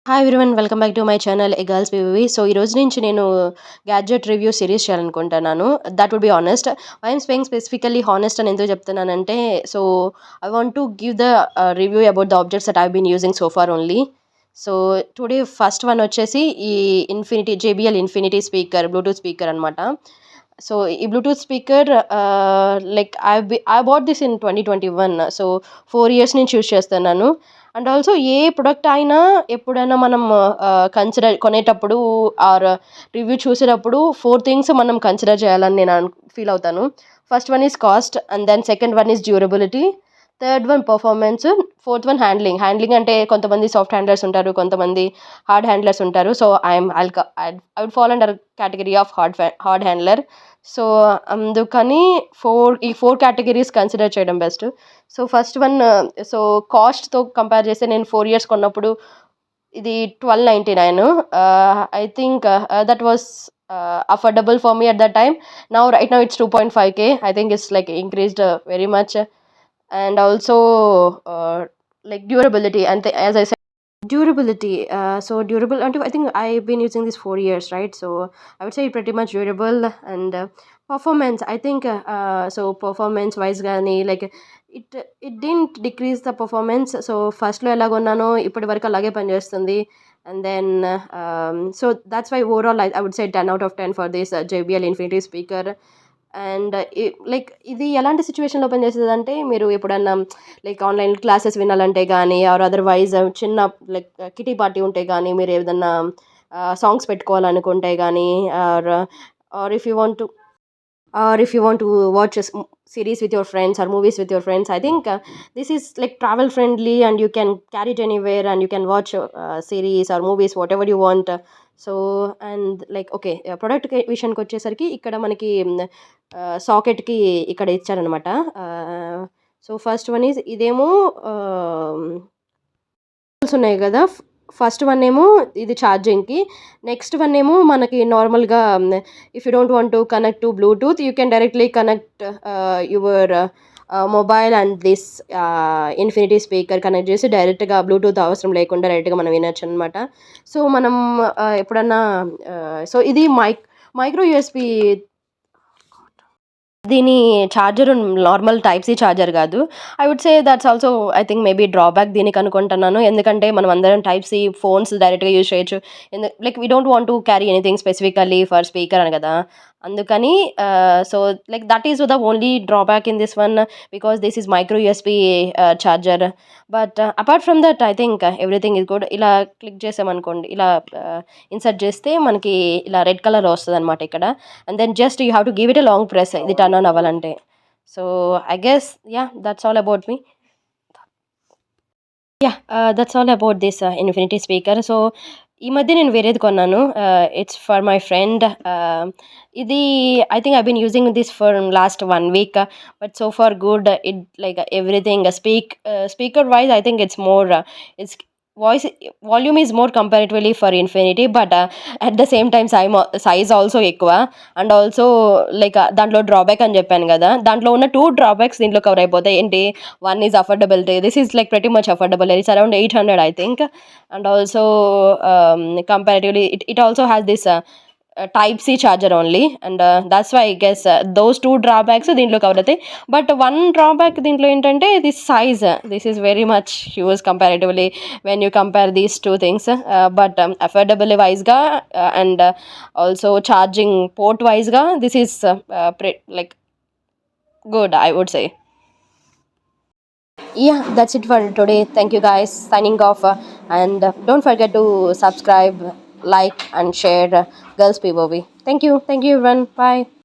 Hi everyone, welcome back to my channel a girls P V. So ఈ రోజు నుంచి నేను గ్యాడ్జెట్ రివ్యూ సిరీస్ చేయాలనుకుంటున్నాను. That would be honest. I'm saying specifically honest అని ఎందుకు చెప్తున్నానంటే, so I want to give the review about the objects that I been using so far only. So today first one వచ్చేసి ఈ J B L infinity speaker, bluetooth speaker అనమాట. So ఈ bluetooth speaker like I bought this in 2021. So 4 years నుంచి use చేస్తున్నాను. And also a product అయినా ఎప్పుడైనా మనం consider కొనేటప్పుడు ఆర్ రివ్యూ చూసేటప్పుడు 4 things మనం కన్సిడర్ చేయాలని నేను ఫీల్ అవుతాను. First one is cost, and then second one is durability, third one performance, fourth one handling అంటే కొంతమంది సాఫ్ట్ హ్యాండ్లర్స్ ఉంటారు, కొంతమంది హార్డ్ హ్యాండ్లర్స్ ఉంటారు. So I would fall under category of hard handler. So అందుకని ఈ four categories consider చేయడం best. So first one, so కాస్ట్తో compare చేస్తే నేను 4 years కొన్నప్పుడు ఇది 1299. I think that was affordable for me at that time. Right now it's 2.5K. I think it's like increased very much. And also like durability, and as I said, durability, so durable until I think I've been using this 4 years, right? So I would say pretty much durable. And performance, I think so performance wise gani, like it it didn't decrease the performance. So first lo elaga unnano ippadi varaku alage pani chestundi. And then so that's why overall I would say 10 out of 10 for this JBL Infinity speaker. And like ఇది ఎలాంటి సిచ్యువేషన్లో open చేస్తుంది అంటే, మీరు ఎప్పుడన్నా like online classes వినాలంటే కానీ, or otherwise చిన్న లైక్ కిటీ పార్టీ ఉంటే కానీ, మీరు ఏదన్నా సాంగ్స్ పెట్టుకోవాలనుకుంటే కానీ, or or if you want to if you want to watch a series with your friends or movies with your friends, I think this is like travel friendly, and you can carry it anywhere, and you can watch series or movies whatever you want. So and like okay, product విషయానికి వచ్చేసరికి ఇక్కడ మనకి సాకెట్కి ఇక్కడ ఇచ్చారనమాట. So first one is ఇదేమో ఉన్నాయి కదా. First one ఏమో ఇది ఛార్జింగ్కి, నెక్స్ట్ వన్ ఏమో మనకి నార్మల్గా if you don't want to connect to Bluetooth, you can directly connect your mobile and this Infinity speaker connect చేసి డైరెక్ట్గా బ్లూటూత్ అవసరం లేకుండా డైరెక్ట్గా మనం వినొచ్చు అనమాట. సో మనం ఎప్పుడన్నా సో ఇది మైక్రో యూఎస్బి. దీని charger normal type C charger కాదు. I would say that's also I think maybe drawback దీనికి అనుకుంటున్నాను. ఎందుకంటే మనం అందరం టైప్ సి ఫోన్స్ డైరెక్ట్గా యూజ్ చేయొచ్చు. Like we don't want to carry anything specifically for speaker అని కదా. అందుకని so like that is the only drawback in this one, because this is micro USB charger. But apart from that I think everything is good. ఇలా click చేసామనుకోండి, ఇలా insert చేస్తే మనకి ఇలా red colour వస్తుంది అనమాట ఇక్కడ. And then just you have to give it a long press ఇది టర్న్ ఆన్ అవ్వాలంటే. So I guess ya that's all about me. Ya that's all about this Infinity speaker. So ఈ మధ్య నేను వేరేది కొన్నాను. It's for my friend. ఇది I think I been using this for last 1 week, but so far good. It like everything speaker wise I think it's more, it's voice volume is more comparatively for infinity, but at the same time size also ఎక్కువ. And also like దాంట్లో drawback అని చెప్పాను కదా, దాంట్లో ఉన్న 2 drawbacks దీంట్లో cover అయిపోతాయి. ఏంటి, one is affordability. This is like pretty much affordable. It's around 800 I think. And also comparatively it also has this type C charger only, and that's why I guess those 2 drawbacks దీంట్లో cover అవుతాయి. But one drawback దీంట్లో ఏంటంటే this size, this is very much huge comparatively when you compare these 2 things. But affordable వైజ్గా and also charging port వైజ్గా this is like good, I would say. Yeah, that's it for today. Thank you guys, signing off. And don't forget to subscribe, like and share Girls POV. Thank you everyone. Bye.